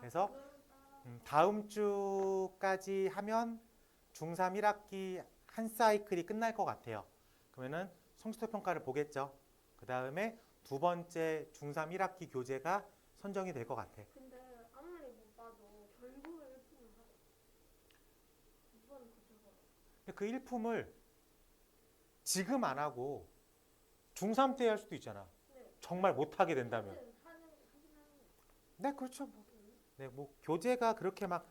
그래서 다음 주까지 하면 중3 1학기 한 사이클이 끝날 것 같아요. 그러면은 성취도 평가를 보겠죠. 그 다음에 두 번째 중3 1학기 교재가 선정이 될 것 같아. 근데 아무리 못 봐도 결국은 일품을 하고 이번은 그쪽으로. 그 일품을 지금 안 하고 중3 때 할 수도 있잖아. 네. 정말 못하게 된다면. 하긴 하는 네, 그렇죠. 네, 뭐 교재가 그렇게 막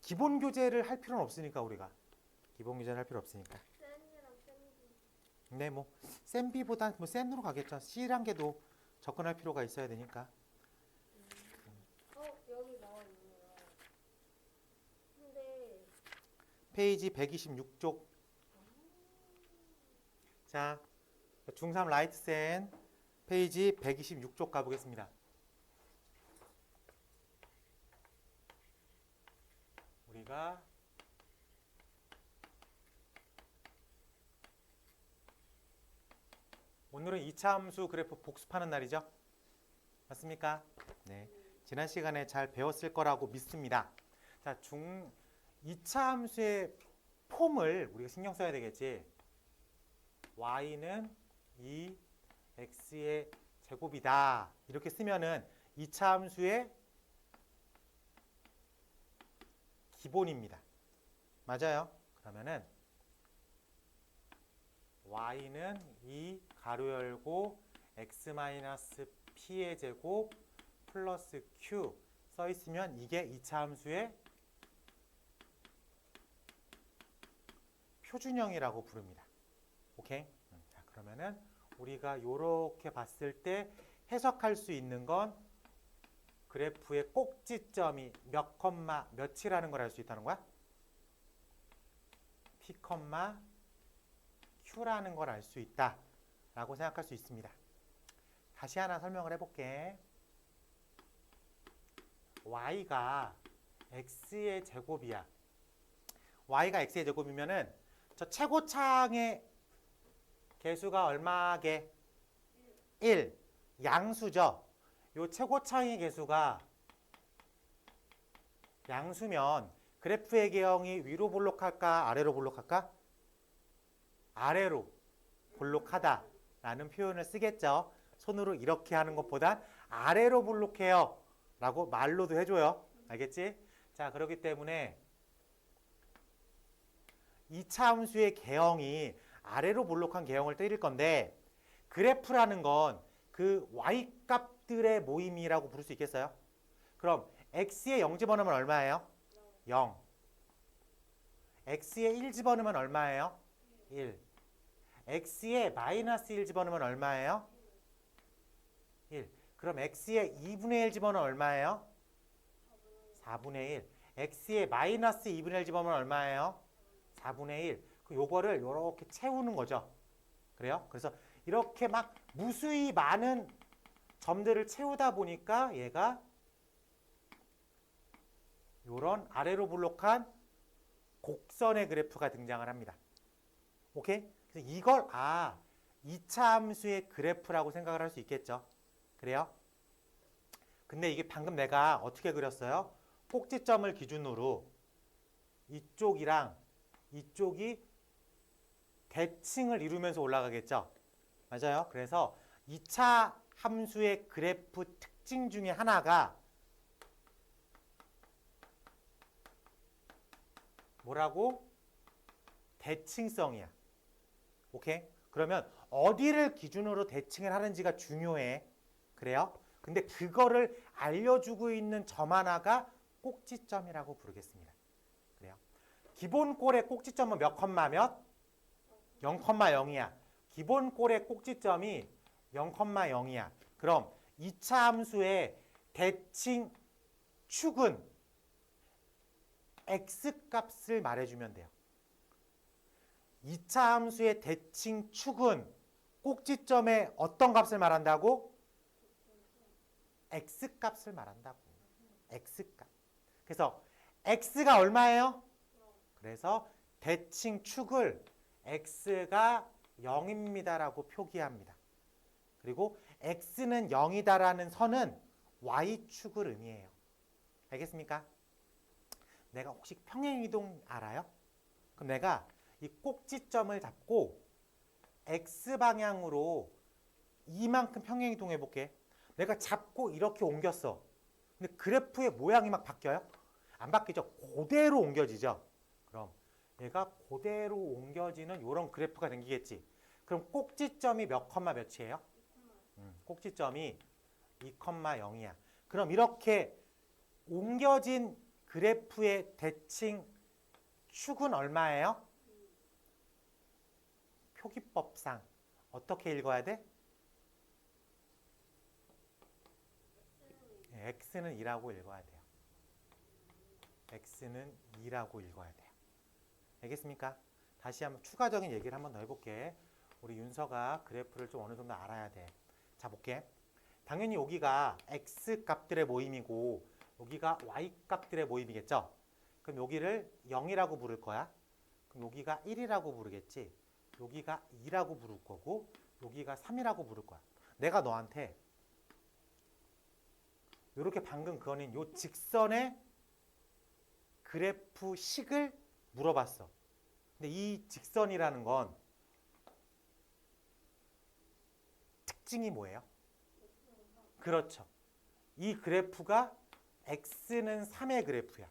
기본 교재를 할 필요는 없으니까 우리가 기본 교재를 할 필요 없으니까. 센이랑 센비. 네, 뭐 센비보단 뭐 센으로 가겠죠. C란계도 접근할 필요가 있어야 되니까. 여기 나와 있네요. 근데 페이지 126쪽. 자, 중3 라이트 센 페이지 126쪽 가보겠습니다. 우리가 오늘은 2차 함수 그래프 복습하는 날이죠? 맞습니까? 네. 지난 시간에 잘 배웠을 거라고 믿습니다. 자, 2차 함수의 폼을 우리가 신경 써야 되겠지. y는 2x의 제곱이다. 이렇게 쓰면은 2차 함수의 기본입니다. 맞아요? 그러면은 y는 2 가로 열고 x-p의 제곱 플러스 q 써 있으면 이게 2차 함수의 표준형이라고 부릅니다. 오케이? 자, 그러면은 우리가 요렇게 봤을 때 해석할 수 있는 건 그래프의 꼭지점이 몇 컴마 몇이라는 걸 알 수 있다는 거야? p, q라는 걸 알 수 있다 라고 생각할 수 있습니다. 다시 하나 설명을 해볼게. y가 x의 제곱이야. y가 x의 제곱이면은 저 최고창의 개수가 얼마게? 1. 양수죠. 요 최고창의 개수가 양수면 그래프의 개형이 위로 볼록할까 아래로 볼록할까? 아래로 볼록하다 라는 표현을 쓰겠죠. 손으로 이렇게 하는 것보단 아래로 볼록해요 라고 말로도 해줘요. 알겠지? 자, 그렇기 때문에 2차 함수의 개형이 아래로 볼록한 개형을 때릴 건데 그래프라는 건 그 y값들의 모임이라고 부를 수 있겠어요? 그럼 x에 0 집어넣으면 얼마예요? 0. x에 1 집어넣으면 얼마예요? 1. x에 마이너스 1 집어넣으면 얼마예요? 1. 그럼 x에 2분의 1 집어넣으면 얼마예요? 4분의 1. x에 마이너스 2분의 1 집어넣으면 얼마예요? 4분의 1. 요거를 이렇게 채우는 거죠. 그래요? 그래서 이렇게 막 무수히 많은 점들을 채우다 보니까 얘가 요런 아래로 볼록한 곡선의 그래프가 등장을 합니다. 오케이? 그래서 이걸 2차 함수의 그래프라고 생각을 할 수 있겠죠. 그래요? 근데 이게 방금 내가 어떻게 그렸어요? 꼭지점을 기준으로 이쪽이랑 이쪽이 대칭을 이루면서 올라가겠죠. 맞아요. 그래서 2차 함수의 그래프 특징 중에 하나가 뭐라고? 대칭성이야. 오케이? 그러면 어디를 기준으로 대칭을 하는지가 중요해. 그래요? 근데 그거를 알려주고 있는 점 하나가 꼭지점이라고 부르겠습니다. 그래요? 기본 꼴의 꼭지점은 몇 컴마 몇? 0,0이야. 기본 꼴의 꼭지점이 0,0이야. 그럼 2차 함수의 대칭 축은 x값을 말해주면 돼요. 2차 함수의 대칭 축은 꼭지점의 어떤 값을 말한다고? x값을 말한다고. x값. 그래서 x가 얼마예요? 그래서 대칭 축을 x가 0입니다라고 표기합니다. 그리고 x는 0이다라는 선은 y축을 의미해요. 알겠습니까? 내가 혹시 평행이동 알아요? 그럼 내가 이 꼭지점을 잡고 X방향으로 이만큼 평행이동해 볼게. 내가 잡고 이렇게 옮겼어. 근데 그래프의 모양이 막 바뀌어요? 안 바뀌죠? 그대로 옮겨지죠? 그럼 얘가 그대로 옮겨지는 이런 그래프가 생기겠지. 그럼 꼭지점이 몇 컴마 몇이에요? 꼭지점이 2,0이야. 그럼 이렇게 옮겨진 그래프의 대칭 축은 얼마예요? 표기법상 어떻게 읽어야 돼? x는 2라고 읽어야 돼요. x는 2라고 읽어야 돼요. 알겠습니까? 다시 한번 추가적인 얘기를 한번 더 해볼게. 우리 윤서가 그래프를 좀 어느 정도 알아야 돼. 자, 볼게. 당연히 여기가 x 값들의 모임이고 여기가 y 값들의 모임이겠죠? 그럼 여기를 0이라고 부를 거야. 그럼 여기가 1이라고 부르겠지. 여기가 2라고 부를 거고 여기가 3이라고 부를 거야. 내가 너한테 이렇게 방금 그어낸 요 직선의 그래프 식을 물어봤어. 근데 이 직선이라는 건 특징이 뭐예요? 그렇죠. 이 그래프가 x는 3의 그래프야.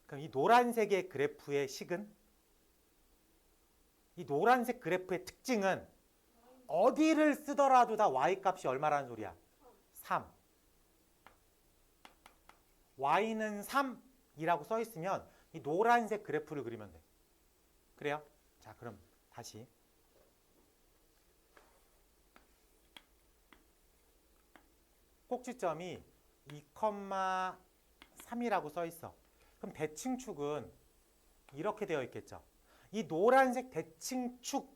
그럼 이 노란색의 그래프의 식은? 이 노란색 그래프의 특징은 어디를 쓰더라도 다 y값이 얼마라는 소리야? 3. y는 3이라고 써 있으면 이 노란색 그래프를 그리면 돼. 그래요? 자, 그럼 다시. 꼭지점이 2,3이라고 써 있어. 그럼 대칭축은 이렇게 되어 있겠죠. 이 노란색 대칭축은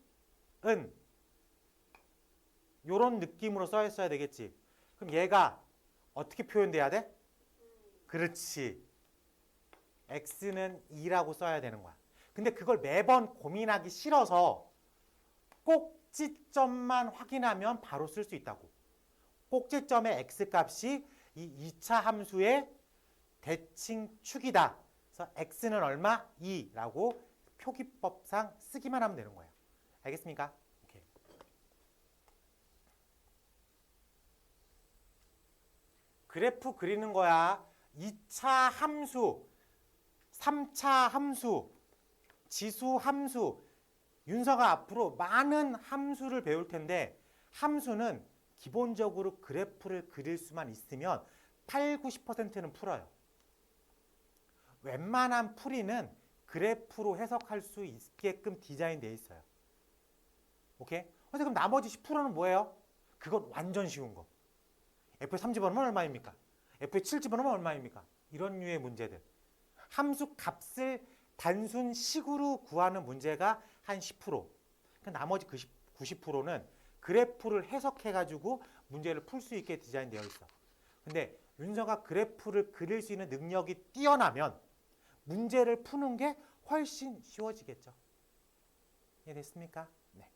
이런 느낌으로 써 있어야 되겠지. 그럼 얘가 어떻게 표현돼야 돼? 그렇지. x는 2라고 써야 되는 거야. 근데 그걸 매번 고민하기 싫어서 꼭지점만 확인하면 바로 쓸 수 있다고. 꼭지점의 x값이 이 2차 함수의 대칭축이다. 그래서 x는 얼마? 2라고 표기법상 쓰기만 하면 되는 거예요. 알겠습니까? 오케이. 그래프 그리는 거야. 2차 함수, 3차 함수, 지수 함수. 윤서가 앞으로 많은 함수를 배울 텐데 함수는 기본적으로 그래프를 그릴 수만 있으면 8, 90%는 풀어요. 웬만한 풀이는 그래프로 해석할 수 있게끔 디자인되어 있어요. 오케이? 그럼 나머지 10%는 뭐예요? 그건 완전 쉬운 거. F에 3 집어넣으면 얼마입니까? F에 7 집어넣으면 얼마입니까? 이런 류의 문제들. 함수 값을 단순식으로 구하는 문제가 한 10%. 나머지 90%는 그래프를 해석해가지고 문제를 풀 수 있게 디자인되어 있어. 근데 윤서가 그래프를 그릴 수 있는 능력이 뛰어나면 문제를 푸는 게 훨씬 쉬워지겠죠. 이해됐습니까? 네.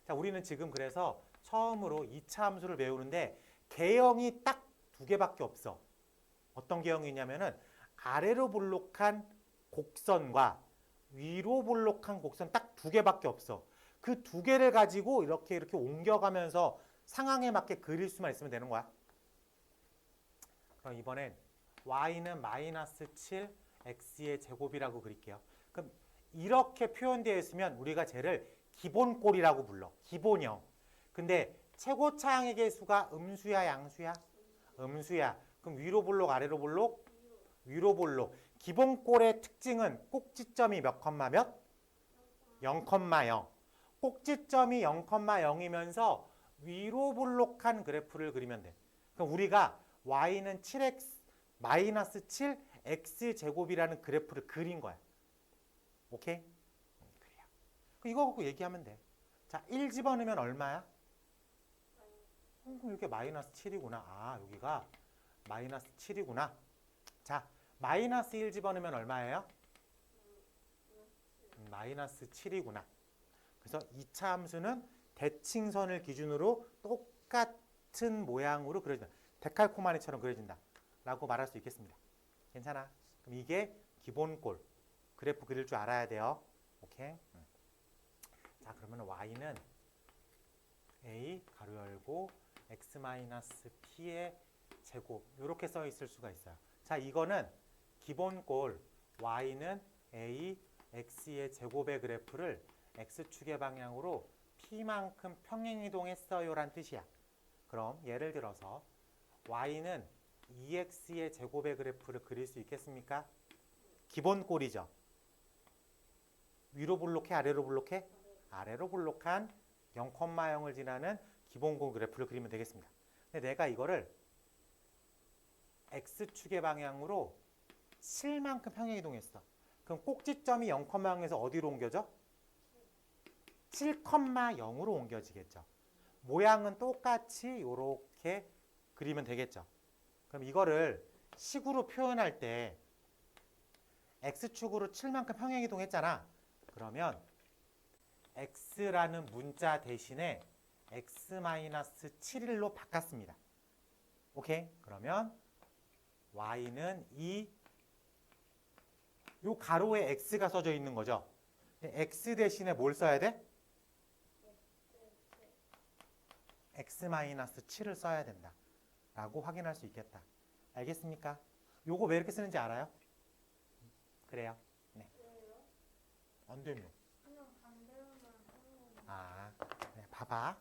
자, 우리는 지금 그래서 처음으로 2차 함수를 배우는데 개형이 딱 2개밖에 없어. 어떤 개형이 있냐면은 아래로 볼록한 곡선과 위로 볼록한 곡선 딱 2개밖에 없어. 그 2개를 가지고 이렇게 옮겨가면서 상황에 맞게 그릴 수만 있으면 되는 거야. 그럼 이번엔 y는 마이너스 7, x의 제곱이라고 그릴게요. 그럼 이렇게 표현되어 있으면 우리가 쟤를 기본꼴이라고 불러. 기본형. 근데 최고차항의 개수가 음수야, 양수야? 음수야. 그럼 위로 볼록, 아래로 볼록? 위로 볼록. 기본꼴의 특징은 꼭지점이 몇 컴마 몇? 0,0. 꼭지점이 0,0이면서 위로 볼록한 그래프를 그리면 돼. 그럼 우리가 y는 7x 마이너스 7 x 제곱이라는 그래프를 그린 거야. 오케이? 그래요. 이거 갖고 얘기하면 돼. 자, 1 집어넣으면 얼마야? 이렇게 마이너스 7이구나. 아, 여기가 마이너스 7이구나. 자, 마이너스 1 집어넣으면 얼마예요? 마이너스 7이구나. 그래서 2차 함수는 대칭선을 기준으로 똑같은 모양으로 그려진다. 데칼코마니처럼 그려진다. 라고 말할 수 있겠습니다. 괜찮아. 그럼 이게 기본꼴. 그래프 그릴 줄 알아야 돼요. 오케이. 자, 그러면 y는 a 가로 열고 x-p의 제곱 이렇게 써 있을 수가 있어요. 자, 이거는 기본꼴 y는 a x의 제곱의 그래프를 x축의 방향으로 p만큼 평행이동했어요 란 뜻이야. 그럼 예를 들어서 y는 2x의 제곱의 그래프를 그릴 수 있겠습니까? 기본꼴이죠. 위로 볼록해 아래로 볼록해? 아래로 볼록한 0,0을 지나는 기본꼴 그래프를 그리면 되겠습니다. 근데 내가 이거를 x축의 방향으로 7만큼 평행이동했어. 그럼 꼭지점이 0,0에서 어디로 옮겨져? 7,0으로 옮겨지겠죠. 모양은 똑같이 이렇게 그리면 되겠죠. 그럼 이거를 식으로 표현할 때 x축으로 7만큼 평행이동했잖아. 그러면 x라는 문자 대신에 x-7일로 바꿨습니다. 오케이? 그러면 y는 요 가로에 x가 써져 있는 거죠. x 대신에 뭘 써야 돼? x-7을 써야 된다. 라고 확인할 수 있겠다. 알겠습니까? 요거 왜 이렇게 쓰는지 알아요? 그래요. 네. 왜요? 안 되면. 그냥 반대로만 하는 거. 아, 네, 봐봐.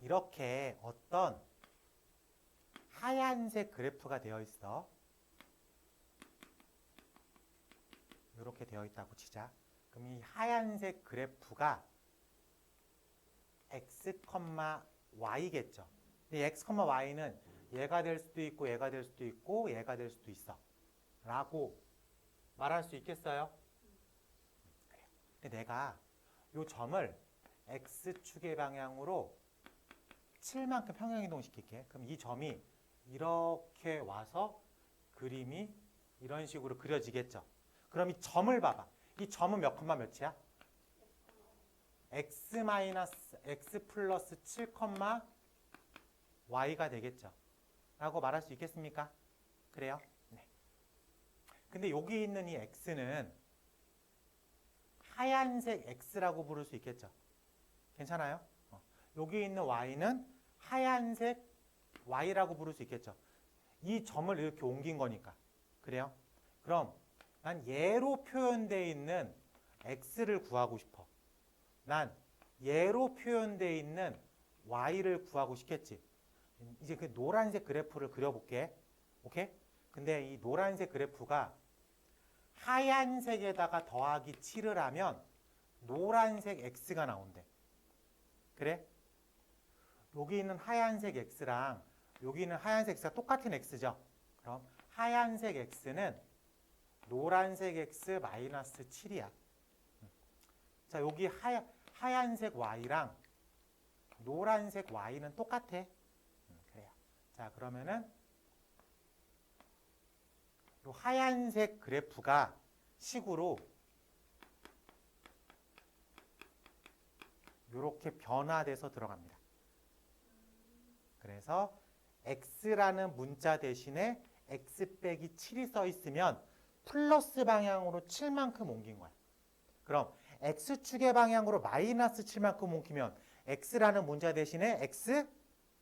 이렇게 어떤 하얀색 그래프가 되어 있어. 이렇게 되어 있다고 치자. 그럼 이 하얀색 그래프가 x, y겠죠. 근데 x, y는 얘가 될 수도 있고 얘가 될 수도 있고 얘가 될 수도 있어. 라고 말할 수 있겠어요? 그래요. 근데 내가 이 점을 x축의 방향으로 7만큼 평행이동 시킬게. 그럼 이 점이 이렇게 와서 그림이 이런 식으로 그려지겠죠. 그럼 이 점을 봐봐. 이 점은 몇 컴마 몇이야? x 플러스 7 컴마 y가 되겠죠. 라고 말할 수 있겠습니까? 그래요? 네. 근데 여기 있는 이 x는 하얀색 x라고 부를 수 있겠죠. 괜찮아요? 여기 있는 y는 하얀색 y라고 부를 수 있겠죠. 이 점을 이렇게 옮긴 거니까. 그래요? 그럼 난 얘로 표현되어 있는 x를 구하고 싶어. 난 얘로 표현되어 있는 y를 구하고 싶겠지. 이제 그 노란색 그래프를 그려볼게. 오케이? 근데 이 노란색 그래프가 하얀색에다가 더하기 7을 하면 노란색 x가 나온대. 그래? 여기 있는 하얀색 x랑 여기 있는 하얀색 x가 똑같은 x죠. 그럼 하얀색 x는 노란색 x 마이너스 7이야. 자, 여기 하얀색 y랑 노란색 y는 똑같아. 그래요. 자, 그러면은 이 하얀색 그래프가 식으로 이렇게 변화돼서 들어갑니다. 그래서 x라는 문자 대신에 x 빼기 7이 써 있으면 플러스 방향으로 7만큼 옮긴 거야. 그럼 x축의 방향으로 마이너스 7만큼 옮기면 x라는 문자 대신에 x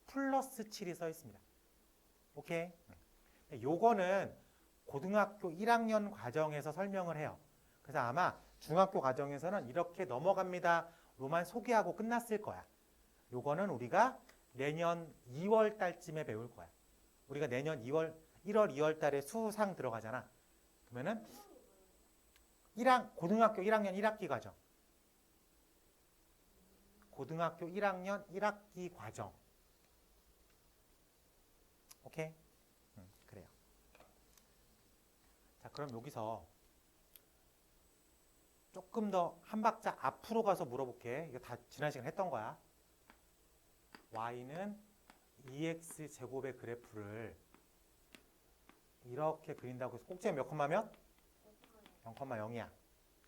플러스 7이 써 있습니다. 오케이? 요거는 고등학교 1학년 과정에서 설명을 해요. 그래서 아마 중학교 과정에서는 이렇게 넘어갑니다. 로만 소개하고 끝났을 거야. 요거는 우리가 내년 2월 달쯤에 배울 거야. 우리가 내년 1월 2월 달에 수상 들어가잖아. 그러면은 고등학교 1학년 1학기 과정. 고등학교 1학년 1학기 과정. 오케이? 그래요. 자, 그럼 여기서 조금 더 한 박자 앞으로 가서 물어볼게. 이거 다 지난 시간 했던 거야. y는 2x 제곱의 그래프를 이렇게 그린다고 해서 꼭지점 몇 컴마면? 0,0이야.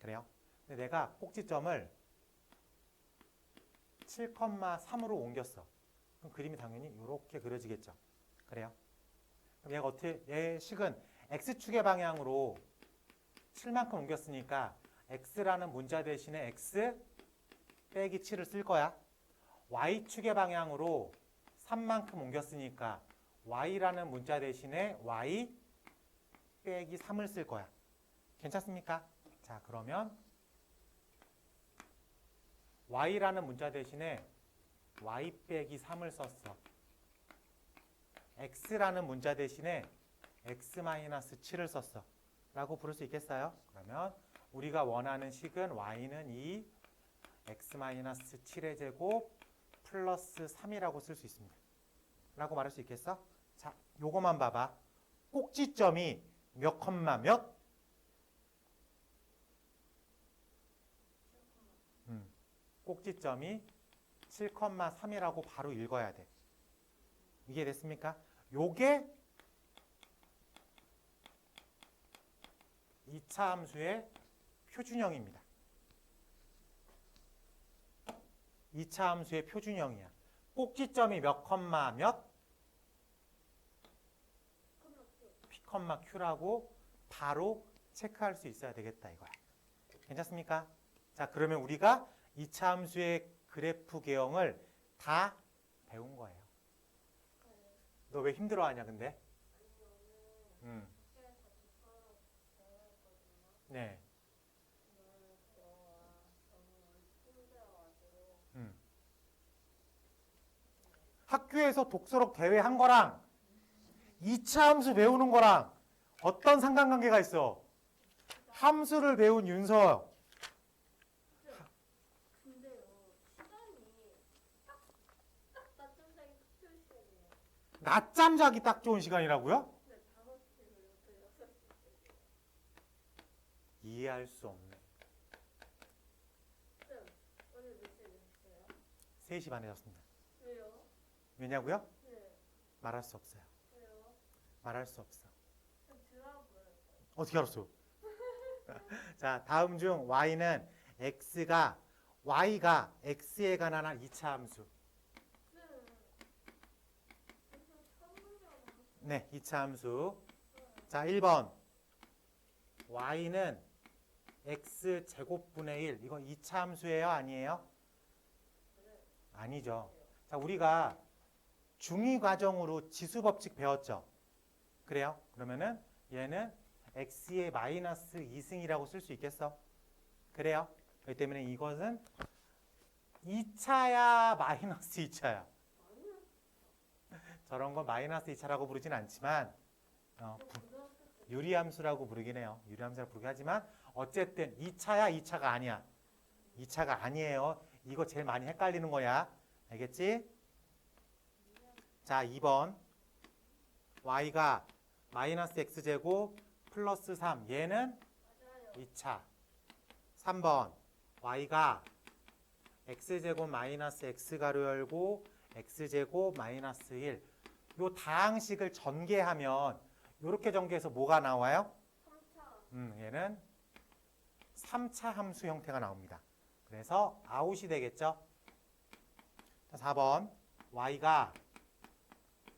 그래요? 근데 내가 꼭지점을 7,3으로 옮겼어. 그럼 그림이 당연히 이렇게 그려지겠죠. 그래요? 그럼 얘가 어떻게, 얘 식은 x축의 방향으로 7만큼 옮겼으니까 x라는 문자 대신에 x 빼기 7을 쓸 거야. y축의 방향으로 3만큼 옮겼으니까 y라는 문자 대신에 y 빼기 3을 쓸 거야. 괜찮습니까? 자, 그러면 y라는 문자 대신에 y 빼기 3을 썼어. x라는 문자 대신에 x-7을 썼어. 라고 부를 수 있겠어요? 그러면 우리가 원하는 식은 y는 2 x-7의 제곱 플러스 3이라고 쓸 수 있습니다. 라고 말할 수 있겠어? 자, 요거만 봐봐. 꼭지점이 몇 컴마 몇? 꼭지점이 7,3이라고 바로 읽어야 돼. 이해됐습니까? 요게 2차 함수의 표준형입니다. 2차 함수의 표준형이야. 꼭지점이 몇 컴마 몇? P, Q라고 바로 체크할 수 있어야 되겠다 이거야. 괜찮습니까? 자, 그러면 우리가 2차 함수의 그래프 개형을 다 배운 거예요. 너 왜 힘들어하냐 근데? 네. 학교에서 독서록 대회 한 거랑 2차 함수 배우는 거랑 어떤 상관관계가 있어? 함수를 배운 윤서. 근데요, 시간이 딱 시간이에요. 낮잠 자기 딱 좋은 시간이라고요? 네, 5시부터 6시. 이해할 수 없네. 쌤, 오늘 몇 시에 됐어요? 3시 반에 잤습니다. 왜요? 왜냐고요? 네, 말할 수 없어요. 왜요? 말할 수 없어. 쌤, 드라고요. 어떻게 알았어? 자, 다음 중 y는 y가 x에 관한 한 2차 함수. 쌤, 무슨 천문이라고 네, 2차 함수. 자, 1번. y는 x 제곱분의 1. 이거 2차 함수예요? 아니에요? 아니죠. 자, 우리가 중2 과정으로 지수법칙 배웠죠? 그래요? 그러면은 얘는 x의 마이너스 2승이라고 쓸 수 있겠어? 그래요? 그렇기 때문에 이것은 2차야 마이너스 2차야? 저런 건 마이너스 2차라고 부르진 않지만 유리함수라고 부르긴 해요. 유리함수라고 부르긴 하지만 어쨌든 2차야 2차가 아니야. 2차가 아니에요. 이거 제일 많이 헷갈리는 거야. 알겠지? 자, 2번 y가 마이너스 x제곱 플러스 3 얘는 2차. 3번 y가 x제곱 마이너스 x가로 열고 x제곱 마이너스 1 요 다항식을 전개하면 이렇게 전개해서 뭐가 나와요? 3차. 얘는 3차 함수 형태가 나옵니다. 그래서 아웃이 되겠죠? 자, 4번 y가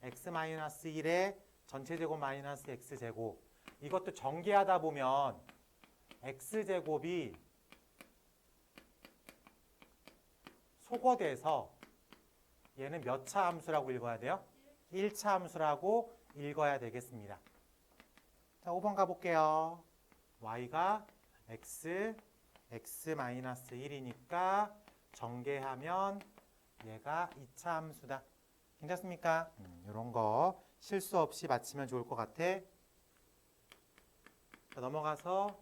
x-1의 전체제곱 마이너스 x제곱 이것도 전개하다 보면 x제곱이 소거돼서 얘는 몇 차 함수라고 읽어야 돼요? 1차 함수라고 읽어야 되겠습니다. 자, 5번 가볼게요. y가 x-1이니까 전개하면 얘가 2차 함수다. 괜찮습니까? 이런 거 실수 없이 맞히면 좋을 것 같아. 자, 넘어가서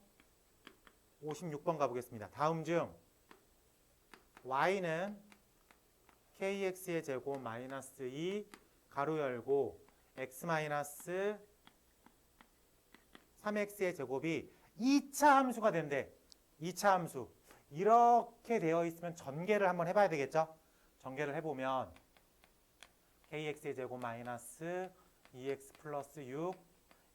56번 가보겠습니다. 다음 중 y는 kx의 제곱 마이너스 2 가로 열고 x 마이너스 3x의 제곱이 2차 함수가 된대. 2차 함수. 이렇게 되어 있으면 전개를 한번 해봐야 되겠죠? 전개를 해보면 kx의 제곱 마이너스 2x 플러스 6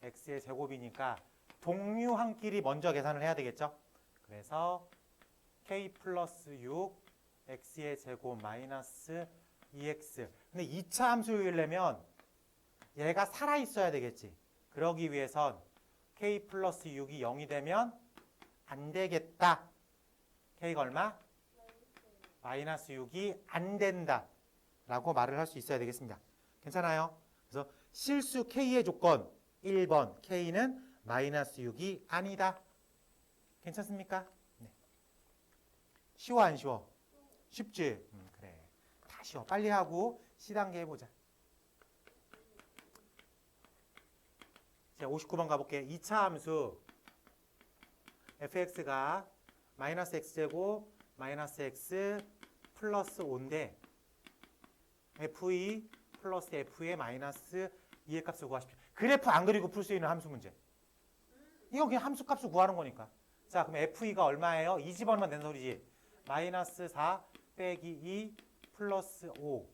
x의 제곱이니까 동류항끼리 먼저 계산을 해야 되겠죠? 그래서 k 플러스 6 x의 제곱 마이너스 2x. 근데 2차 함수 요일내면 얘가 살아있어야 되겠지. 그러기 위해선 k 플러스 6이 0이 되면 안 되겠다. k가 얼마? 마이너스 6이 안 된다. 라고 말을 할 수 있어야 되겠습니다. 괜찮아요? 그래서 실수 k의 조건 1번 k는 마이너스 6이 아니다. 괜찮습니까? 네. 쉬워 안 쉬워? 쉽지? 그래. 다 쉬워. 빨리 하고 C단계 해보자. 자, 59번 가볼게. 2차 함수 fx가 마이너스 x제곱 마이너스 x 플러스 5인데 f2 플러스 f의 마이너스 2의 값을 구하십시오. 그래프 안 그리고 풀 수 있는 함수 문제. 이거 그냥 함수 값을 구하는 거니까. 자, 그럼 f2가 얼마예요? 2 집어넣으면 되는 소리지. 마이너스 4 빼기 2 플러스 5.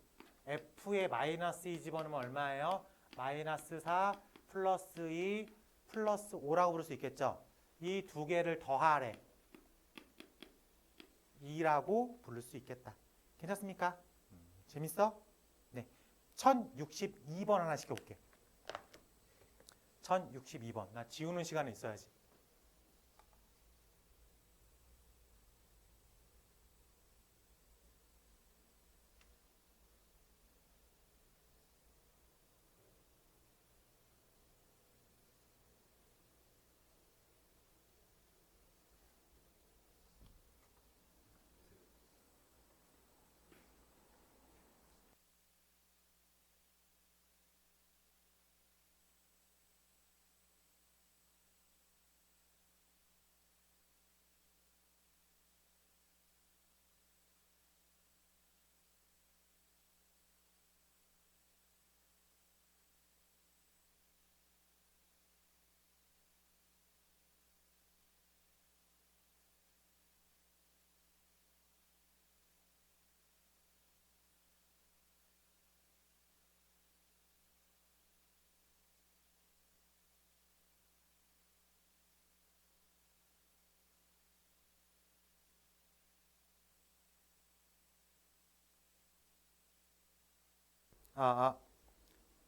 f의 마이너스 2 집어넣으면 얼마예요? 마이너스 4 플러스 2 플러스 5라고 부를 수 있겠죠. 이 두 개를 더하래. 2라고 부를 수 있겠다. 괜찮습니까? 재밌어? 네. 1062번 하나 시켜볼게. 1062번. 나 지우는 시간은 있어야지.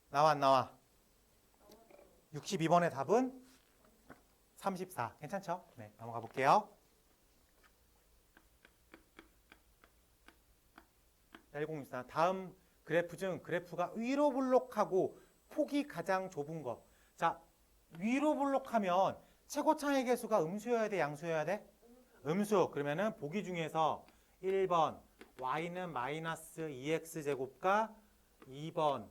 나와 안 나와? 62번의 답은 34. 괜찮죠? 네, 넘어가 볼게요. 1064. 다음 그래프 중 그래프가 위로 블록하고 폭이 가장 좁은 거. 자, 위로 블록하면 최고차의 개수가 음수여야 돼, 양수여야 돼? 음수. 그러면은 보기 중에서 1번 y는 마이너스 2x 제곱과 2번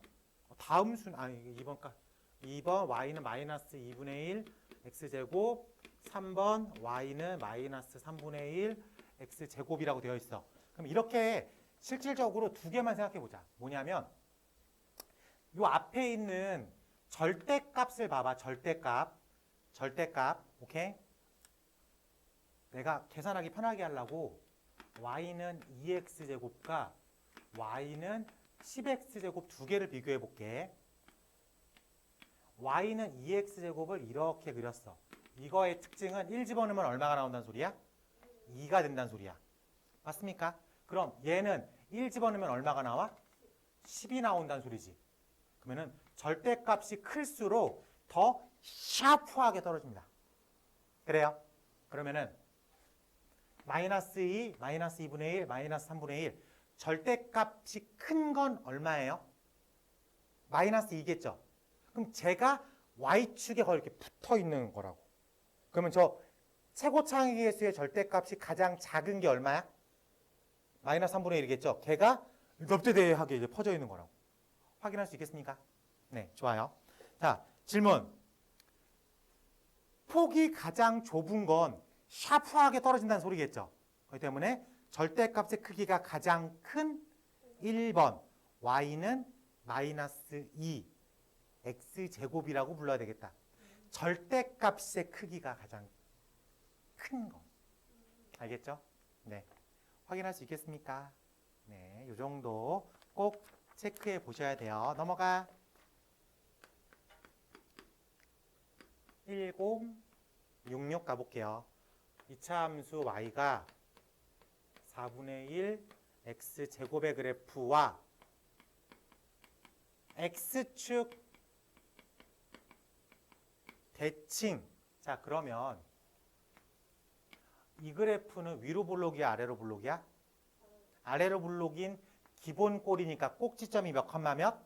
다음 순 아니 2번 y는 마이너스 2분의 1 x 제곱 3번 y는 마이너스 3분의 1 x 제곱이라고 되어 있어. 그럼 이렇게 실질적으로 두 개만 생각해 보자. 뭐냐면 요 앞에 있는 절대값을 봐봐. 절대값. 오케이? 내가 계산하기 편하게 하려고 y는 2x 제곱과 y는 10x 제곱 두 개를 비교해 볼게. y는 2x 제곱을 이렇게 그렸어. 이거의 특징은 1 집어넣으면 얼마가 나온다는 소리야? 2가 된다는 소리야. 맞습니까? 그럼 얘는 1 집어넣으면 얼마가 나와? 10이 나온다는 소리지. 그러면은 절대값이 클수록 더 샤프하게 떨어집니다. 그래요? 그러면은 마이너스 2, 마이너스 2분의 1, 마이너스 3분의 1 절대값이 큰 건 얼마예요? 마이너스 2겠죠? 그럼 제가 y축에 거의 이렇게 붙어 있는 거라고. 그러면 저 최고차의 개수의 절대값이 가장 작은 게 얼마야? 마이너스 3분의 1이겠죠? 걔가 넙대대하게 이제 퍼져 있는 거라고. 확인할 수 있겠습니까? 네, 좋아요. 자, 질문. 폭이 가장 좁은 건 샤프하게 떨어진다는 소리겠죠? 그렇기 때문에 절대값의 크기가 가장 큰 1번 y는 마이너스 2 x제곱이라고 불러야 되겠다. 절대값의 크기가 가장 큰 거. 알겠죠? 네. 확인할 수 있겠습니까? 네, 이 정도 꼭 체크해 보셔야 돼요. 넘어가. 1066 가볼게요. 2차 함수 y가 4분의 1 x제곱의 그래프와 x축 대칭. 자, 그러면 이 그래프는 위로 볼록이야, 아래로 볼록이야? 아래로 볼록인 기본 꼴이니까 꼭지점이 몇 컴마 몇?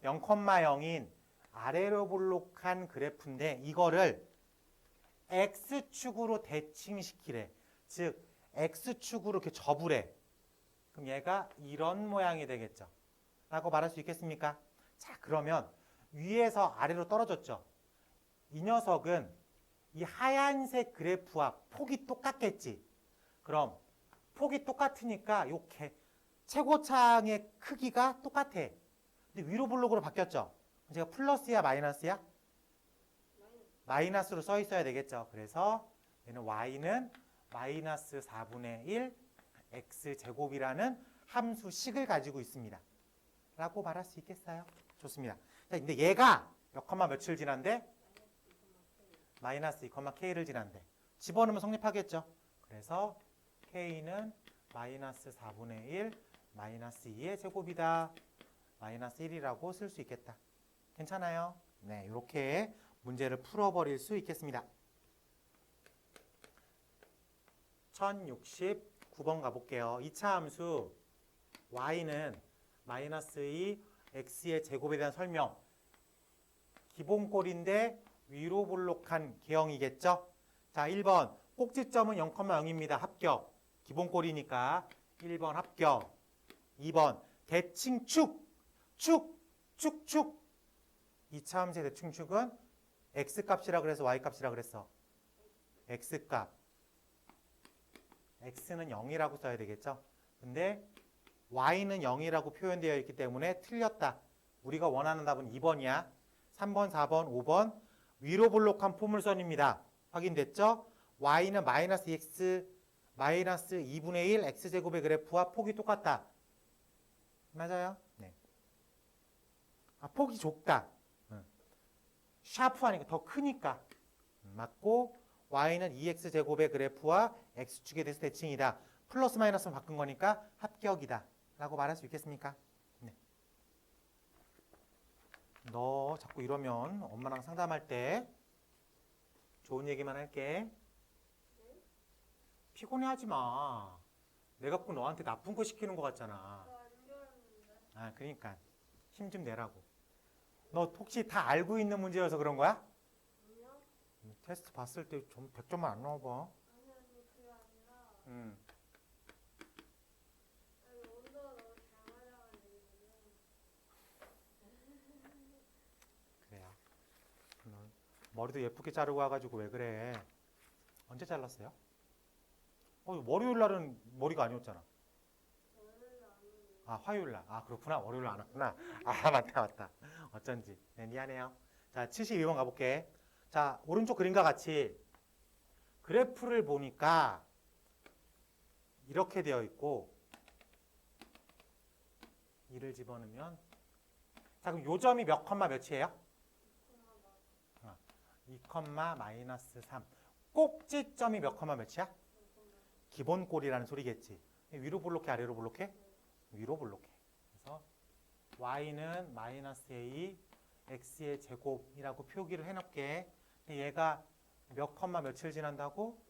0,0인 아래로 볼록한 그래프인데 이거를 x축으로 대칭시키래. 즉 x축으로 이렇게 접으래. 그럼 얘가 이런 모양이 되겠죠. 라고 말할 수 있겠습니까? 자, 그러면 위에서 아래로 떨어졌죠. 이 녀석은 이 하얀색 그래프와 폭이 똑같겠지. 그럼 폭이 똑같으니까 이렇게 최고창의 크기가 똑같아. 근데 위로 볼록으로 바뀌었죠. 제가 플러스야 마이너스야? 마이너스로 써 있어야 되겠죠. 그래서 얘는 y는 마이너스 4분의 1 x제곱이라는 함수식을 가지고 있습니다. 라고 말할 수 있겠어요? 좋습니다. 자, 근데 얘가 몇 컴마 며칠 지난데? 마이너스 2,k를 지난데. 집어넣으면 성립하겠죠. 그래서 k는 마이너스 4분의 1 마이너스 2의 제곱이다. 마이너스 1이라고 쓸 수 있겠다. 괜찮아요? 네, 이렇게 문제를 풀어버릴 수 있겠습니다. 1069번 가볼게요. 2차 함수 y는 마이너스 2 x의 제곱에 대한 설명. 기본꼴인데 위로 볼록한 개형이겠죠? 자, 1번 꼭지점은 0,0입니다. 합격. 기본꼴이니까 1번 합격. 2번 대칭축. 축. 2차 함수의 대칭축은 x값이라 그래서 y값이라 그랬어. x값. x는 0이라고 써야 되겠죠? 근데 y는 0이라고 표현되어 있기 때문에 틀렸다. 우리가 원하는 답은 2번이야. 3번, 4번, 5번 위로 볼록한 포물선입니다. 확인됐죠? y는 마이너스 x 마이너스 2분의 1 x제곱의 그래프와 폭이 똑같다. 맞아요? 네. 아, 폭이 좁다. 샤프하니까 더 크니까. 맞고 y는 2x제곱의 그래프와 x축에 대해서 대칭이다. 플러스 마이너스만 바꾼 거니까 합격이다. 라고 말할 수 있겠습니까? 네. 너 자꾸 이러면 엄마랑 상담할 때 좋은 얘기만 할게. 피곤해하지 마. 내가 꼭 너한테 나쁜 거 시키는 거 같잖아. 저안 배웠는데. 아, 그러니까 힘 좀 내라고. 너 혹시 다 알고 있는 문제여서 그런 거야? 아니요? 테스트 봤을 때 좀 100점만 안 나와봐. 아니 그게 아니라 음. 온도가 너무 잘 맞아가지고 그래요. 머리도 예쁘게 자르고 와가지고 왜 그래? 언제 잘랐어요? 월요일 날은 머리가 아니었잖아. 저는 안 오는. 아, 화요일 날. 아, 그렇구나. 월요일 날 안 왔구나. 아, 맞다. 어쩐지. 네, 미안해요. 자, 72번 가볼게. 자, 오른쪽 그림과 같이 그래프를 보니까 이렇게 되어 있고 2를 집어넣으면 자, 그럼 요 점이 몇 컴마 몇이에요? 2 컴마 마이너스 3. 꼭지점이 몇 컴마 몇이야? 기본꼴이라는 소리겠지. 위로 볼록해, 아래로 볼록해? 위로 볼록해. 그래서 y는 마이너스 a x의 제곱이라고 표기를 해놓게. 얘가 몇 컴마 며칠 지난다고?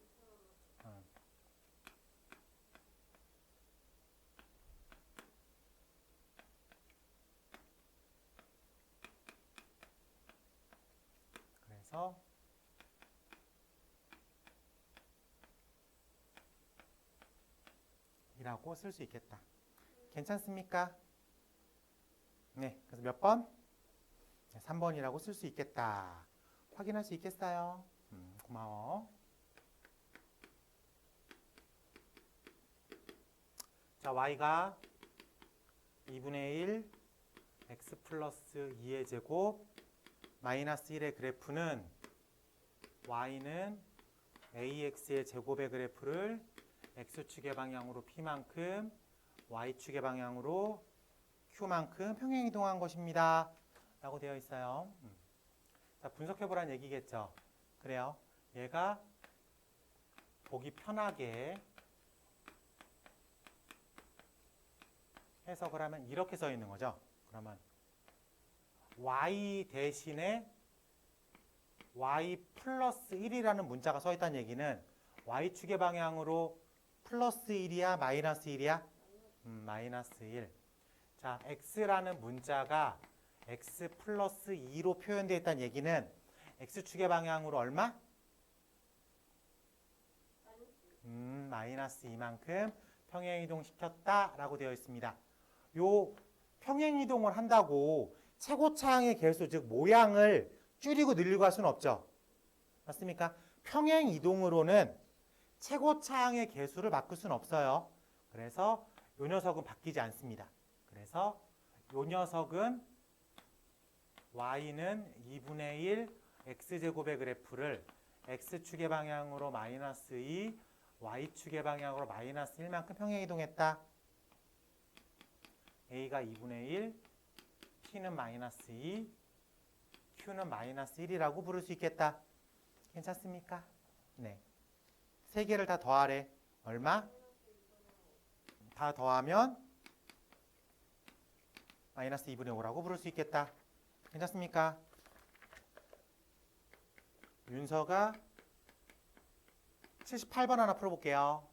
그래서 이라고 쓸 수 있겠다. 괜찮습니까? 네, 그래서 몇 번? 3번이라고 쓸 수 있겠다. 확인할 수 있겠어요? 고마워. 자, y가 2분의 1 x 플러스 2의 제곱 마이너스 1의 그래프는 y는 ax의 제곱의 그래프를 x축의 방향으로 p만큼 y축의 방향으로 q만큼 평행이동한 것입니다. 라고 되어 있어요. 자, 분석해보라는 얘기겠죠. 그래요. 얘가 보기 편하게 해석을 하면 이렇게 써 있는 거죠. 그러면 y 대신에 y 플러스 1이라는 문자가 써 있다는 얘기는 y축의 방향으로 플러스 1이야 마이너스 1이야? 마이너스 1. 자, x라는 문자가 x 플러스 2로 표현되어 있다는 얘기는 x축의 방향으로 얼마? 마이너스 2만큼 평행이동 시켰다라고 되어 있습니다. 요 평행이동을 한다고 최고차항의 개수, 즉 모양을 줄이고 늘리고 할 수는 없죠. 맞습니까? 평행이동으로는 최고차항의 개수를 바꿀 수는 없어요. 그래서 요 녀석은 바뀌지 않습니다. 그래서 요 녀석은 y는 2분의 1 x제곱의 그래프를 x축의 방향으로 마이너스 2, y축의 방향으로 마이너스 1만큼 평행이동했다. a가 2분의 1, p는 마이너스 2, q는 마이너스 1이라고 부를 수 있겠다. 괜찮습니까? 네. 세 개를 다 더하래. 얼마? 다 더하면 마이너스 2분의 5라고 부를 수 있겠다. 괜찮습니까? 윤서가 78번 하나 풀어볼게요.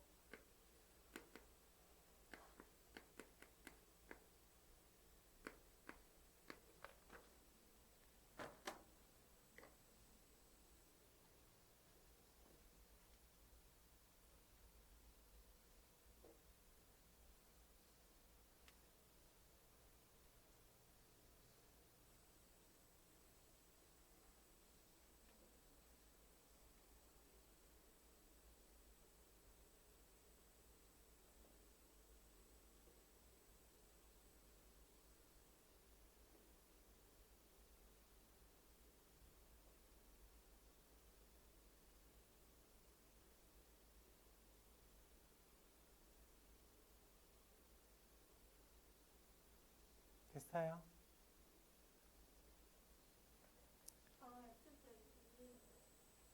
됐어요?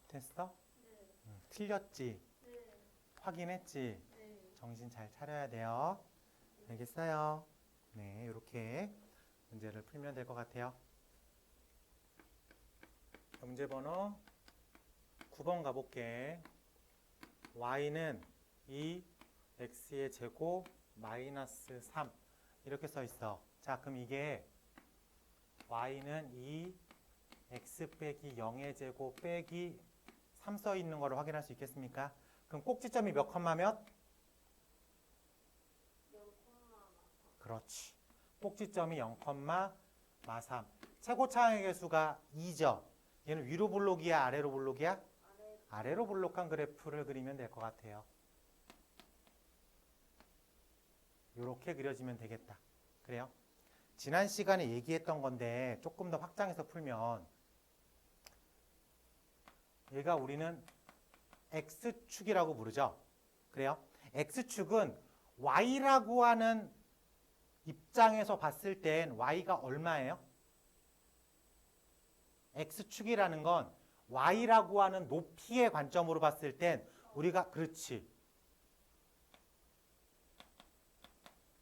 됐어? 네. 틀렸지? 네. 확인했지? 네. 정신 잘 차려야 돼요. 알겠어요? 네, 이렇게 문제를 풀면 될 것 같아요. 문제 번호 9번 가볼게. y는 2, x의 제곱 마이너스 3 이렇게 써 있어. 자, 그럼 이게 y는 2, x 빼기 0의 제곱 빼기 3 써 있는 거를 확인할 수 있겠습니까? 그럼 꼭지점이 몇 컴마 몇? 0, 그렇지. 꼭지점이 0,3. 최고차항의 개수가 2죠. 얘는 위로 볼록이야, 아래로 볼록이야? 아래로 볼록한 그래프를 그리면 될 것 같아요. 이렇게 그려지면 되겠다. 그래요? 지난 시간에 얘기했던 건데 조금 더 확장해서 풀면 얘가 우리는 x축이라고 부르죠. 그래요? x축은 y라고 하는 입장에서 봤을 땐 y가 얼마예요? x축이라는 건 y라고 하는 높이의 관점으로 봤을 땐 우리가 그렇지.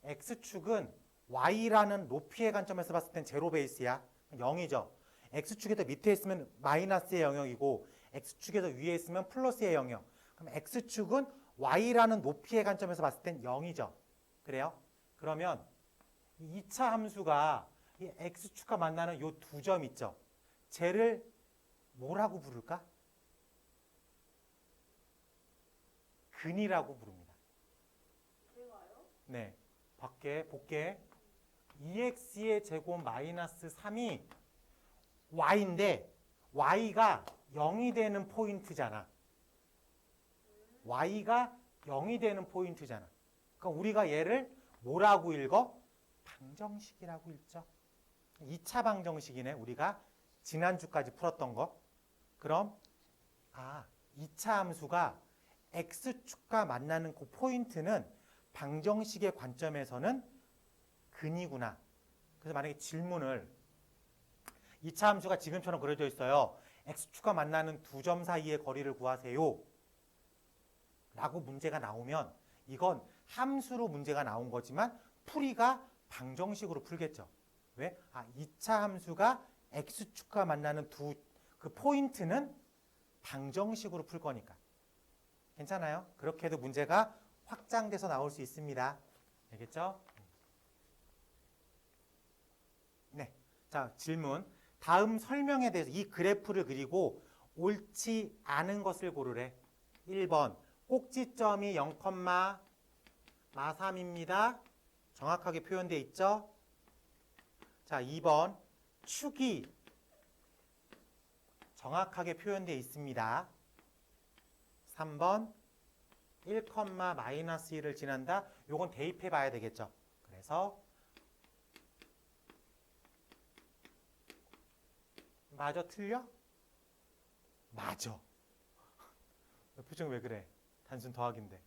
x축은 y라는 높이의 관점에서 봤을 땐 제로 베이스야. 0이죠. x축에서 밑에 있으면 마이너스의 영역이고 x축에서 위에 있으면 플러스의 영역. 그럼 x축은 y라는 높이의 관점에서 봤을 땐 0이죠. 그래요? 그러면 2차 함수가 이 x축과 만나는 이 두 점 있죠. 쟤를 뭐라고 부를까? 근이라고 부릅니다. 제가요? 네, 밖에 볼게. 2x의 제곱 마이너스 3이 y인데 y가 0이 되는 포인트잖아. y가 0이 되는 포인트잖아. 그러니까 우리가 얘를 뭐라고 읽어? 방정식이라고 읽죠. 2차 방정식이네. 우리가 지난주까지 풀었던 거. 그럼 2차 함수가 x축과 만나는 그 포인트는 방정식의 관점에서는 근이구나. 그래서 만약에 질문을 2차 함수가 지금처럼 그려져 있어요. x축과 만나는 두 점 사이의 거리를 구하세요. 라고 문제가 나오면 이건 함수로 문제가 나온 거지만 풀이가 방정식으로 풀겠죠. 왜? 2차 함수가 x축과 만나는 그 포인트는 방정식으로 풀 거니까. 괜찮아요? 그렇게 해도 문제가 확장돼서 나올 수 있습니다. 알겠죠? 네. 자, 질문. 다음 설명에 대해서 이 그래프를 그리고 옳지 않은 것을 고르래. 1번. 꼭지점이 0,3입니다. 정확하게 표현되어 있죠? 자, 2번. 축이 정확하게 표현되어 있습니다. 3번. 1,-1을 지난다. 요건 대입해 봐야 되겠죠. 그래서 맞아, 틀려? 맞아. 표정 왜 그래? 단순 더하기인데.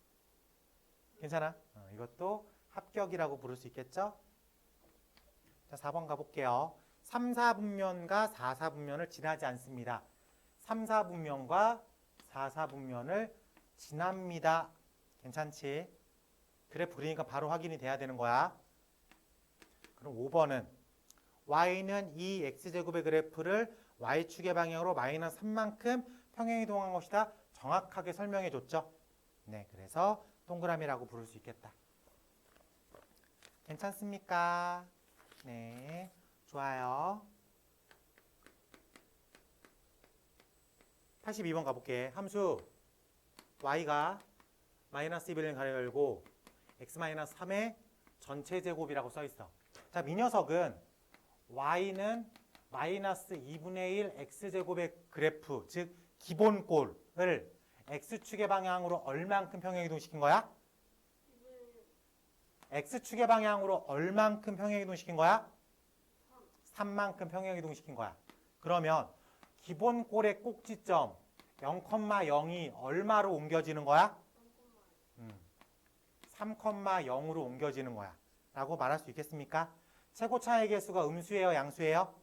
괜찮아? 이것도 합격이라고 부를 수 있겠죠? 자, 4번 가볼게요. 3, 4분면과 4, 4분면을 지나지 않습니다. 3, 4분면과 4, 4분면을 지납니다. 괜찮지? 그래프 그리니까 바로 확인이 돼야 되는 거야. 그럼 5번은 y는 이 x제곱의 그래프를 y축의 방향으로 마이너스 3만큼 평행이동한 것이다. 정확하게 설명해 줬죠. 네, 그래서 동그라미라고 부를 수 있겠다. 괜찮습니까? 네, 좋아요. 82번 가볼게. 함수 y가 마이너스 2을 가로 열고 x 마이너스 3의 전체 제곱이라고 써 있어. 자, 이 녀석은 y는 마이너스 2분의 1 x제곱의 그래프, 즉 기본꼴을 x축의 방향으로 얼만큼 평행이동시킨 거야? x축의 방향으로 얼만큼 평행이동시킨 거야? 3만큼 평행이동시킨 거야. 그러면 기본꼴의 꼭지점 0,0이 얼마로 옮겨지는 거야? 3,0으로 옮겨지는 거야. 라고 말할 수 있겠습니까? 최고 차의 개수가 음수예요, 양수예요?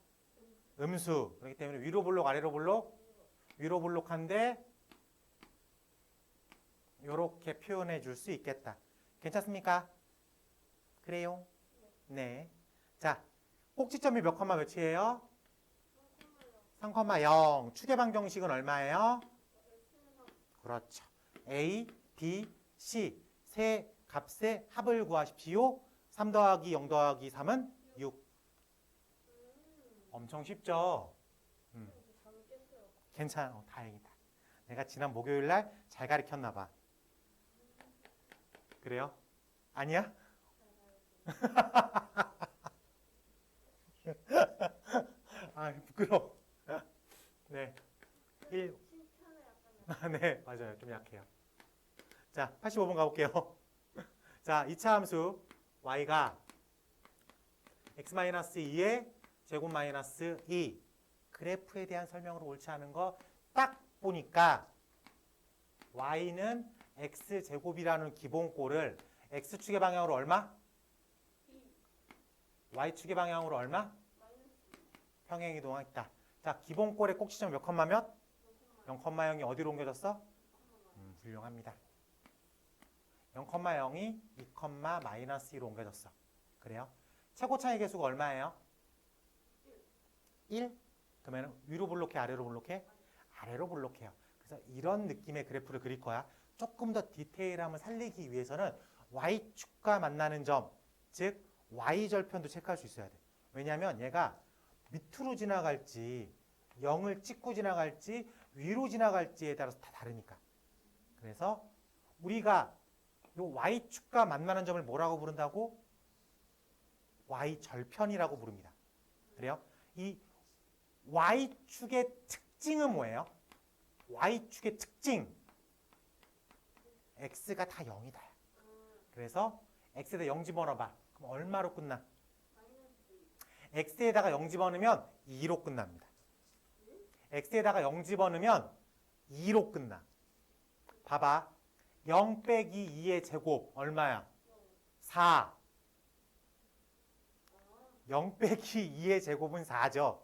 음수. 그렇기 때문에 위로 볼록, 아래로 볼록? 위로 볼록한데 이렇게 표현해 줄 수 있겠다. 괜찮습니까? 그래요? 네. 자, 꼭지점이 몇 컴마 몇이에요? 3,0. 축의 방정식은 얼마예요? 그렇죠. A, B, C 세 값의 합을 구하십시오. 3 더하기 0 더하기 3은 6. 엄청 쉽죠? 괜찮아. 다행이다. 내가 지난 목요일 날 잘 가르쳤나 봐. 그래요? 아니야? 부끄러워. 네. 1. 네, 맞아요. 좀 약해요. 자, 85번 가볼게요. 자, 2차 함수 y가 x-2의 제곱 마이너스 2 그래프에 대한 설명으로 옳지 않은 거 딱 보니까 y는 x제곱이라는 기본꼴을 x축의 방향으로 얼마? y축의 방향으로 얼마? 평행이동했다. 자, 기본꼴의 꼭지점 몇 컴마 몇? 0,0이 어디로 옮겨졌어? 훌륭합니다. 0,0이 2,-1로 옮겨졌어. 그래요? 최고 차의 개수가 얼마예요? 1? 그러면 위로 볼록해, 아래로 볼록해? 아래로 볼록해요. 그래서 이런 느낌의 그래프를 그릴 거야. 조금 더 디테일함을 살리기 위해서는 y축과 만나는 점, 즉 y절편도 체크할 수 있어야 돼. 왜냐하면 얘가 밑으로 지나갈지 0을 찍고 지나갈지 위로 지나갈지에 따라서 다 다르니까. 그래서 우리가 이 y축과 만나는 점을 뭐라고 부른다고? y절편이라고 부릅니다. 그래요? 이 y축의 특징은 뭐예요? y축의 특징. x가 다 0이다. 그래서 x에다 0 집어넣어봐. 그럼 얼마로 끝나? x에다가 0 집어넣으면 2로 끝납니다. x에다가 0 집어넣으면 2로 끝나. 봐봐. 0 빼기 2의 제곱 얼마야? 4. 0 빼기 2의 제곱은 4죠.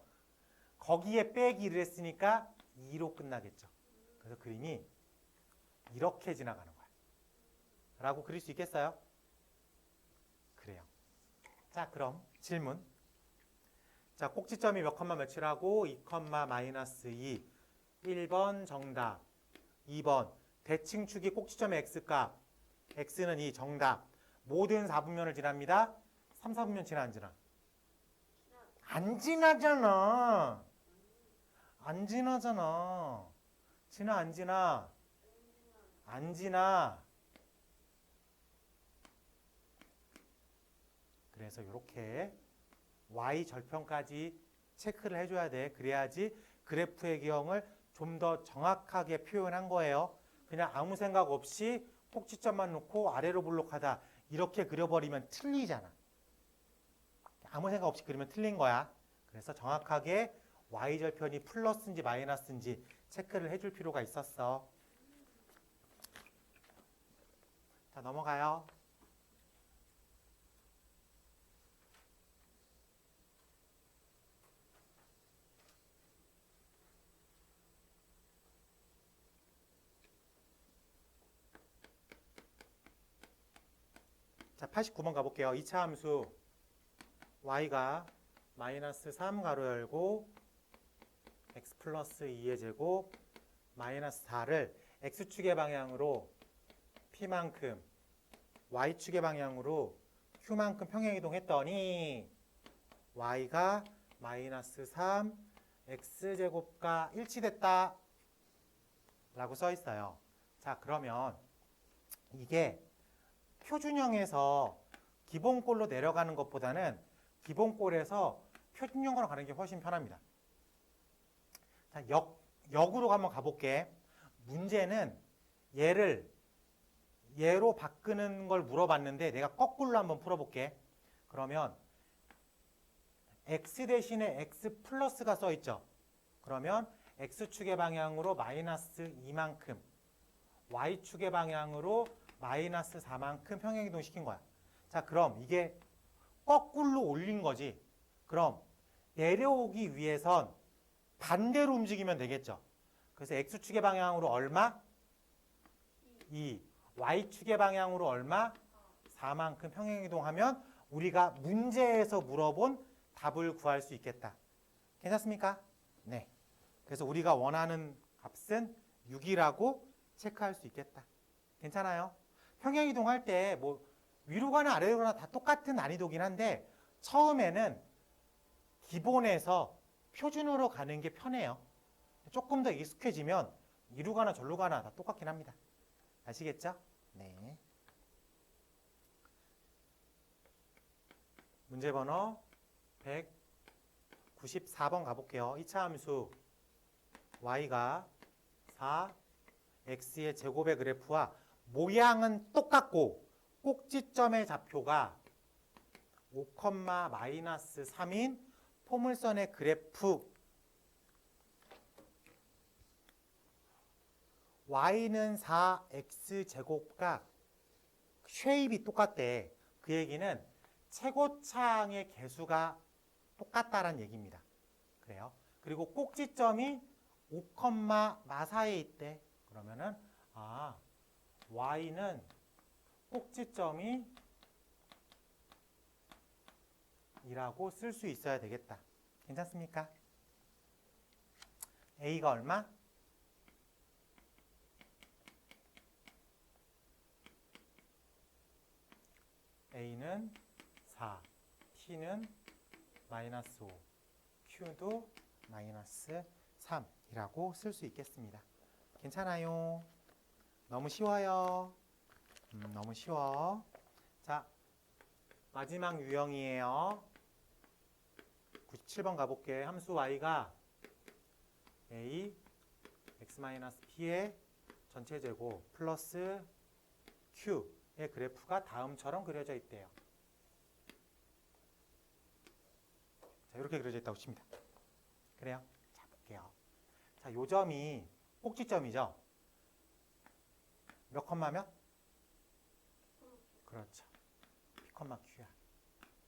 거기에 빼기 1을 했으니까 2로 끝나겠죠. 그래서 그림이 이렇게 지나가는 거야. 라고 그릴 수 있겠어요? 그래요. 자, 그럼 질문. 자, 꼭지점이 몇 컴마 몇이라고? 2 컴마 마이너스 2. 1번 정답. 2번 대칭축이 꼭지점의 x값. x는 2 정답. 모든 4분면을 지납니다. 3, 4분면 지나 안 지나? 안 지나잖아. 안 지나잖아. 지나 안 지나? 안 지나. 그래서 이렇게 y 절편까지 체크를 해줘야 돼. 그래야지 그래프의 기형을 좀 더 정확하게 표현한 거예요. 그냥 아무 생각 없이 꼭지점만 놓고 아래로 볼록하다 이렇게 그려버리면 틀리잖아. 아무 생각 없이 그리면 틀린 거야. 그래서 정확하게 y절편이 플러스인지 마이너스인지 체크를 해줄 필요가 있었어. 자, 넘어가요. 자, 89번 가볼게요. 2차 함수 y가 마이너스 3 가로 열고 x 플러스 2의 제곱 마이너스 4를 x축의 방향으로 p만큼 y축의 방향으로 q만큼 평행이동했더니 y가 마이너스 3 x제곱과 일치됐다 라고 써 있어요. 자, 그러면 이게 표준형에서 기본꼴로 내려가는 것보다는 기본꼴에서 표준형으로 가는 게 훨씬 편합니다. 자, 역으로 한번 가볼게. 문제는 얘로 바꾸는 걸 물어봤는데 내가 거꾸로 한번 풀어볼게. 그러면 x 대신에 x 플러스가 써있죠. 그러면 x축의 방향으로 마이너스 2만큼 y축의 방향으로 마이너스 4만큼 평행이동 시킨 거야. 자, 그럼 이게 거꾸로 올린 거지. 그럼 내려오기 위해선 반대로 움직이면 되겠죠. 그래서 x축의 방향으로 얼마? 2. y축의 방향으로 얼마? 4만큼 평행이동하면 우리가 문제에서 물어본 답을 구할 수 있겠다. 괜찮습니까? 네. 그래서 우리가 원하는 값은 6이라고 체크할 수 있겠다. 괜찮아요? 평행이동할 때 뭐 위로 가나 아래로 가나 다 똑같은 난이도긴 한데 처음에는 기본에서 표준으로 가는 게 편해요. 조금 더 익숙해지면 이로 가나 절로 가나 다 똑같긴 합니다. 아시겠죠? 네. 문제 번호 194번 가볼게요. 2차 함수 y가 4, x의 제곱의 그래프와 모양은 똑같고 꼭지점의 좌표가 5, 마이너스 3인 포물선의 그래프 y는 4x제곱과 쉐입이 똑같대. 그 얘기는 최고차항의 개수가 똑같다라는 얘기입니다. 그래요. 그리고 꼭지점이 5, 마사에 있대. 그러면은 y는 꼭지점이 이라고 쓸 수 있어야 되겠다. 괜찮습니까? a가 얼마? a는 4, t는 마이너스 5, q도 마이너스 3이라고 쓸 수 있겠습니다. 괜찮아요? 너무 쉬워요. 너무 쉬워. 자, 마지막 유형이에요. 97번 가볼게. 함수 y가 a x-p의 전체 제곱 플러스 q의 그래프가 다음처럼 그려져 있대요. 자, 이렇게 그려져 있다고 칩니다. 그래요? 자, 볼게요. 자, 요 점이 꼭지점이죠. 몇 컴마면? 그렇죠. P, Q야.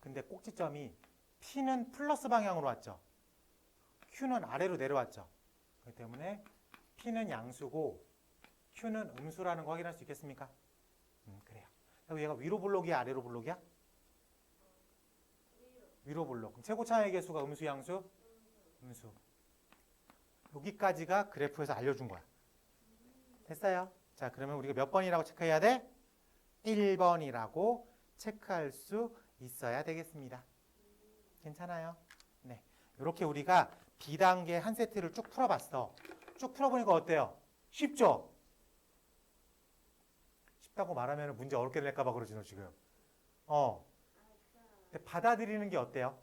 근데 꼭지점이 P는 플러스 방향으로 왔죠. Q는 아래로 내려왔죠. 그렇기 때문에 P는 양수고 Q는 음수라는 거 확인할 수 있겠습니까? 그래요. 그리고 얘가 위로 볼록이야, 아래로 볼록이야? 위로 볼록. 그럼 최고차의 개수가 음수, 양수? 음수. 여기까지가 그래프에서 알려준 거야. 됐어요? 자, 그러면 우리가 몇 번이라고 체크해야 돼? 1번이라고 체크할 수 있어야 되겠습니다. 괜찮아요? 네. 이렇게 우리가 B단계 한 세트를 쭉 풀어봤어. 쭉 풀어보니까 어때요? 쉽죠? 쉽다고 말하면 문제 어렵게 낼까봐 그러지, 너 지금. 근데 받아들이는 게 어때요?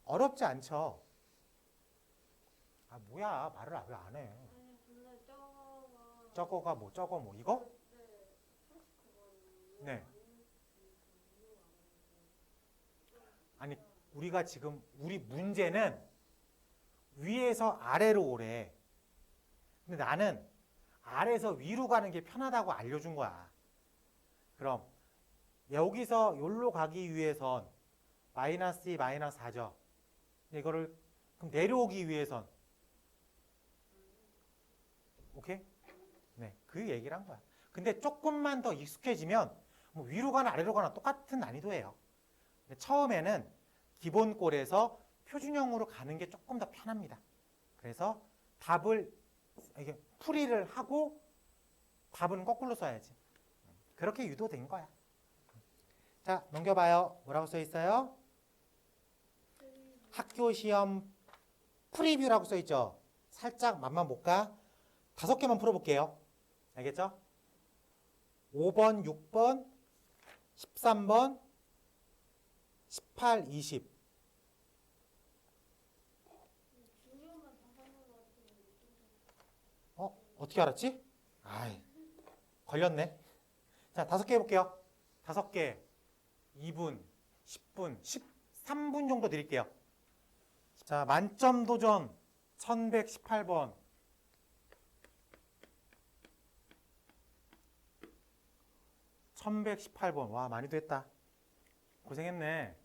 어렵지 않죠? 아, 뭐야. 말을 왜 안 해? 아니 근데 저거가 저거가 뭐, 저거 뭐, 이거? 네. 아니, 우리가 지금, 우리 문제는 위에서 아래로 오래. 근데 나는 아래에서 위로 가는 게 편하다고 알려준 거야. 그럼 여기서 여기로 가기 위해선 마이너스 2, 마이너스 4죠. 이거를 그럼 내려오기 위해선 오케이? 네, 그 얘기를 한 거야. 근데 조금만 더 익숙해지면 뭐 위로 가나 아래로 가나 똑같은 난이도예요. 근데 처음에는 기본꼴에서 표준형으로 가는 게 조금 더 편합니다. 그래서 답을 이게 풀이를 하고 답은 거꾸로 써야지. 그렇게 유도된 거야. 자, 넘겨봐요. 뭐라고 써 있어요? 학교 시험 프리뷰라고 써 있죠. 살짝 맛만 볼까? 5개만 풀어볼게요. 알겠죠? 5번, 6번, 13번, 18, 20. 어떻게 알았지? 아이, 걸렸네. 자, 5개 해볼게요. 5개. 2분, 10분, 13분 정도 드릴게요. 자, 만점 도전 1118번. 1118번. 와, 많이도 했다. 고생했네.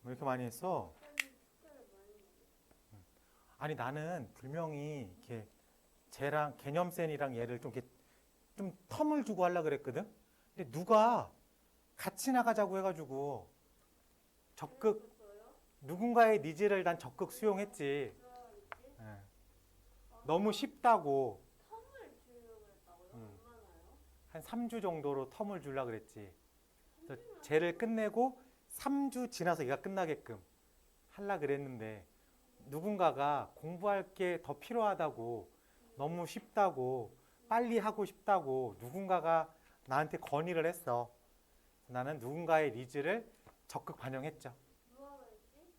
왜 이렇게 많이 했어? 아니, 나는 분명히 이렇게 쟤랑 개념센이랑 얘를 좀 이렇게 좀 텀을 두고 하려고 그랬거든? 근데 누가 같이 나가자고 해가지고 적극 누군가의 니즈를 난 적극 수용했지. 예. 너무 쉽다고. 텀을 주려고 했다고요? 얼마나요? 한 3주 정도로 텀을 주려고 그랬지. 그래서 쟤를 끝내고 3주 지나서 얘가 끝나게끔 하려고 그랬는데 누군가가 공부할 게 더 필요하다고 너무 쉽다고 빨리 하고 싶다고 누군가가 나한테 건의를 했어. 나는 누군가의 니즈를 적극 반영했죠. 누가 그랬지?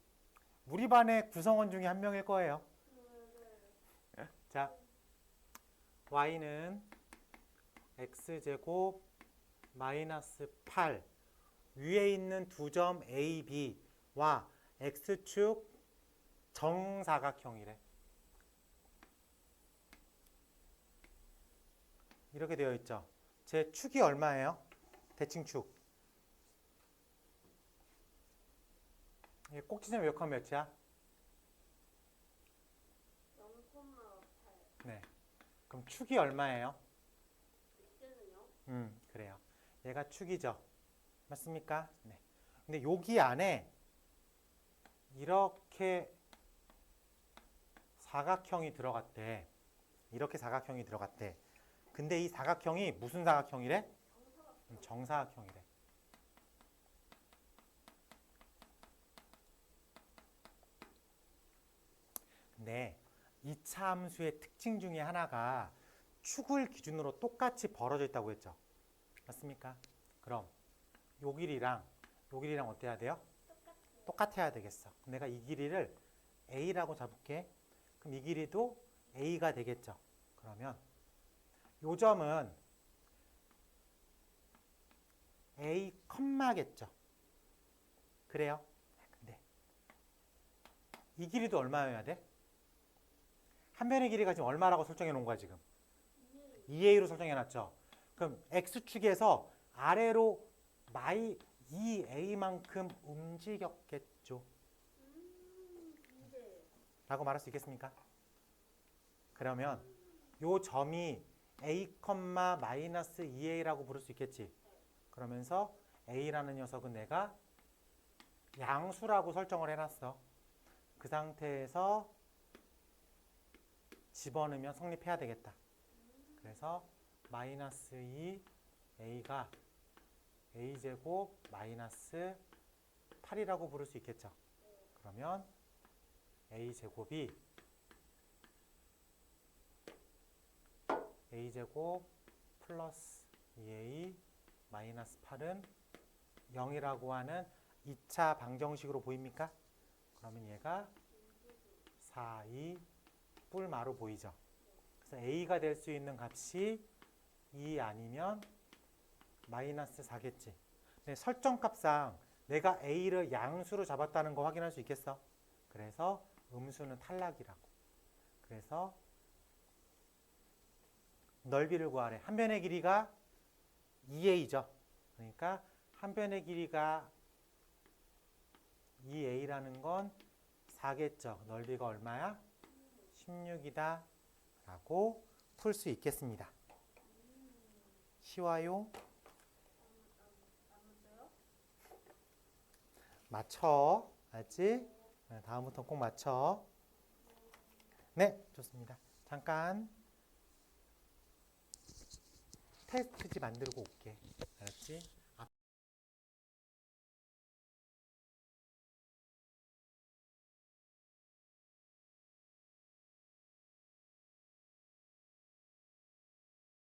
우리 반의 구성원 중에 한 명일 거예요. 자, y는 x제곱 마이너스 8 위에 있는 두 점 A, B와 x축 정사각형이래. 이렇게 되어 있죠. 제 축이 얼마예요? 대칭축. 꼭지점 몇컴 몇이야? 0,8. 네. 그럼 축이 얼마예요? 이때는요? 그래요. 얘가 축이죠. 맞습니까? 네. 근데 여기 안에 이렇게 사각형이 들어갔대. 이렇게 사각형이 들어갔대. 근데 이 사각형이 무슨 사각형이래? 정사각형이래. 근데 이차 함수의 특징 중에 하나가 축을 기준으로 똑같이 벌어져 있다고 했죠. 맞습니까? 그럼 요 길이랑 어때야 돼요? 똑같아야 되겠어. 내가 이 길이를 A라고 잡을게. 그럼 이 길이도 A가 되겠죠. 그러면 요 점은 A, 겠죠. 그래요? 근데 이 길이도 얼마여야 돼? 한 변의 길이가 지금 얼마라고 설정해 놓은 거야 지금? 2A로 설정해 놨죠. 그럼 X축에서 아래로 2A만큼 움직였겠죠. 라고 말할 수 있겠습니까? 그러면 요 점이 A, 마이너스 2A라고 부를 수 있겠지. 그러면서 A라는 녀석은 내가 양수라고 설정을 해놨어. 그 상태에서 집어넣으면 성립해야 되겠다. 그래서 마이너스 2 a가 a제곱 마이너스 8이라고 부를 수 있겠죠. 그러면 a제곱이 a제곱 플러스 2a 마이너스 8은 0이라고 하는 2차 방정식으로 보입니까? 그러면 얘가 4, 2 뿔마로 보이죠. 그래서 a가 될 수 있는 값이 2 아니면 마이너스 4겠지. 근데 설정값상 내가 a를 양수로 잡았다는 거 확인할 수 있겠어? 그래서 음수는 탈락이라고. 그래서 넓이를 구하래. 한 변의 길이가 2a죠. 그러니까 한 변의 길이가 2a라는 건 4겠죠. 넓이가 얼마야? 16이다 라고 풀 수 있겠습니다. 쉬워요? 맞춰. 알지? 다음부터 꼭 맞춰. 네, 좋습니다. 잠깐 테스트지 만들고 올게. 알았지?